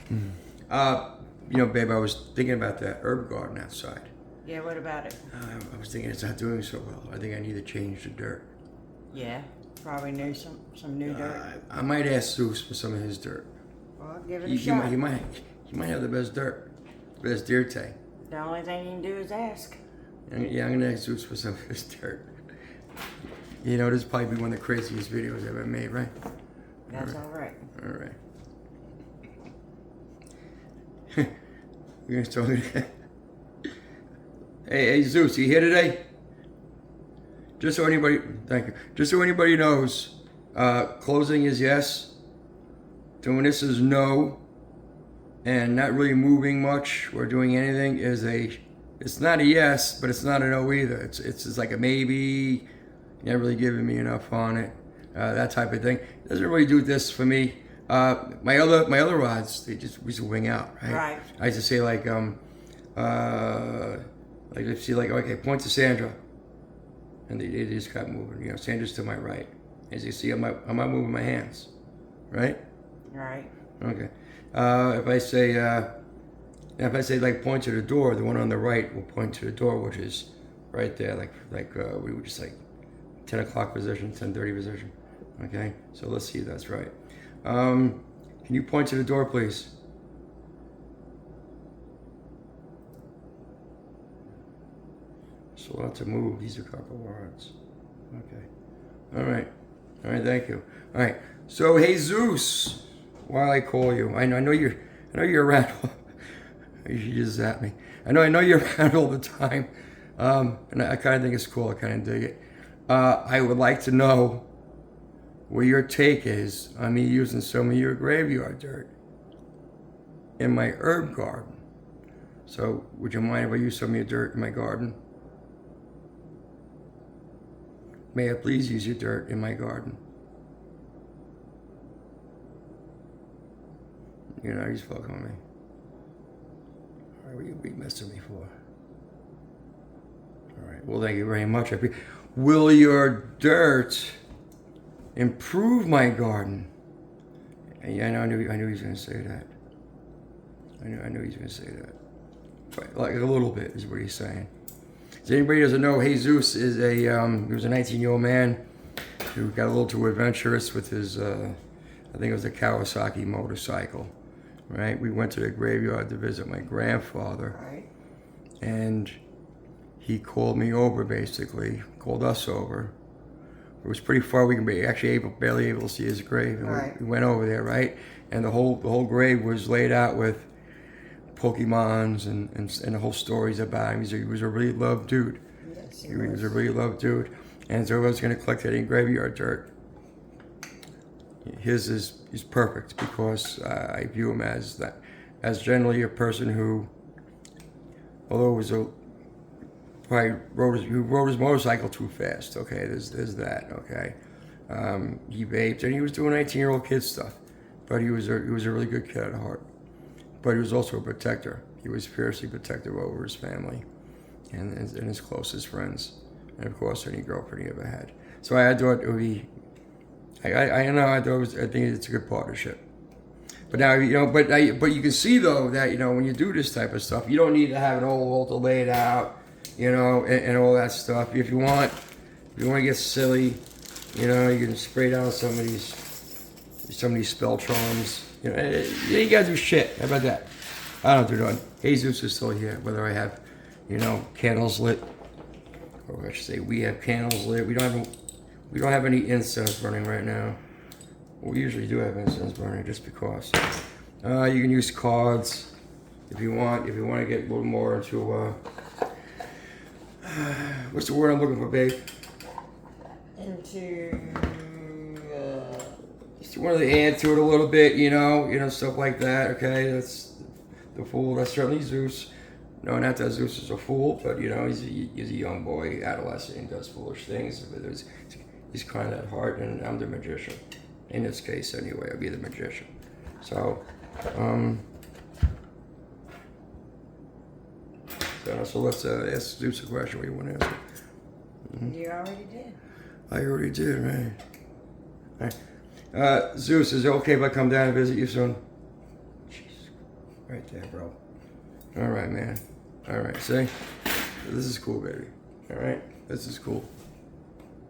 You know, babe, I was thinking about that herb garden outside. Yeah, what about it? I was thinking it's not doing so well. I think I need to change the dirt. Yeah, probably new some new dirt. I might ask Zeus for some of his dirt. Well, give it a He shot. he might have the best dirt, best deer tag. The only thing you can do is ask. Yeah, I'm gonna ask Zeus for some of his dirt. You know, this will probably be one of the craziest videos ever made, right? That's all right. All right. We're gonna start. Hey, Zeus, you here today? Just so anybody, thank you. Just so anybody knows, closing is yes. Doing this is no. And not really moving much or doing anything is it's not a yes, but it's not a no either. It's just like a maybe. You're not really giving me enough on it. That type of thing. Doesn't really do this for me. My other rods, we just wing out, right? Right. I used to say like if you like, okay, point to Sandra, and they just kept moving. You know, Sandra's to my right. As you see, I'm not moving my hands, right? Right. Okay. If I say like point to the door, the one on the right will point to the door, which is right there. We were just like 10 o'clock position, 10:30 position. Okay. So let's see if that's right. Can you point to the door, please? So we'll have to move. These are a couple words. Okay. All right. All right. Thank you. All right. So, Jesus, while I call you, I know you're around. You just zapped me. I know you're around all the time, and I kind of think it's cool. I kind of dig it. I would like to know what your take is on me using some of your graveyard dirt in my herb garden. So, would you mind if I use some of your dirt in my garden? May I please use your dirt in my garden? You know, he's fucking with me. All right, what are you be messing me for? All right, well, thank you very much. Will your dirt improve my garden? Yeah, I knew he was going to say that. I knew he was going to say that. But like a little bit is what he's saying. As anybody doesn't know, Jesus is he was a 19-year-old man who got a little too adventurous with his, I think it was a Kawasaki motorcycle, right? We went to the graveyard to visit my grandfather, Right. and he called me over, basically, called us over. It was pretty far. We can be actually barely able to see his grave, and Right. we went over there, right? And the whole grave was laid out with Pokemons and the whole stories about him. He was a really loved dude. Yes, He was a really loved dude. And so I was going to collect that in graveyard dirt. His is perfect because I view him as generally a person who, although it was probably rode his motorcycle too fast. Okay, there's that. Okay, he vaped and he was doing 19-year-old kid stuff, but he was a really good kid at heart. But he was also a protector. He was fiercely protective over his family and his closest friends, and of course any girlfriend he ever had. So I thought it would be. I think it's a good partnership. But now but you can see though that when you do this type of stuff, you don't need to have an old altar laid out, and all that stuff. If you want to get silly, you can spray down some of these spell charms. You ain't gotta do shit. How about that? I don't do that. Jesus is still here, whether I have, candles lit, or I should say we have candles lit. We don't have any incense burning right now. We usually do have incense burning just because. You can use cards if you want. If you want to get a little more into what's the word I'm looking for, babe? Into. Just want to add to it a little bit, stuff like that. Okay, that's the fool. That's certainly Zeus. No, not that Zeus is a fool, but he's a young boy, adolescent, and does foolish things. But he's kind at heart, and I'm the magician. In this case, anyway, I'll be the magician. So let's ask Zeus a question. What do you want to answer? Mm-hmm. You already did. I already did, right? All right. Zeus, is it okay if I come down and visit you soon? Jesus Right there, bro. All right, man. All right, see? This is cool, baby. All right? This is cool.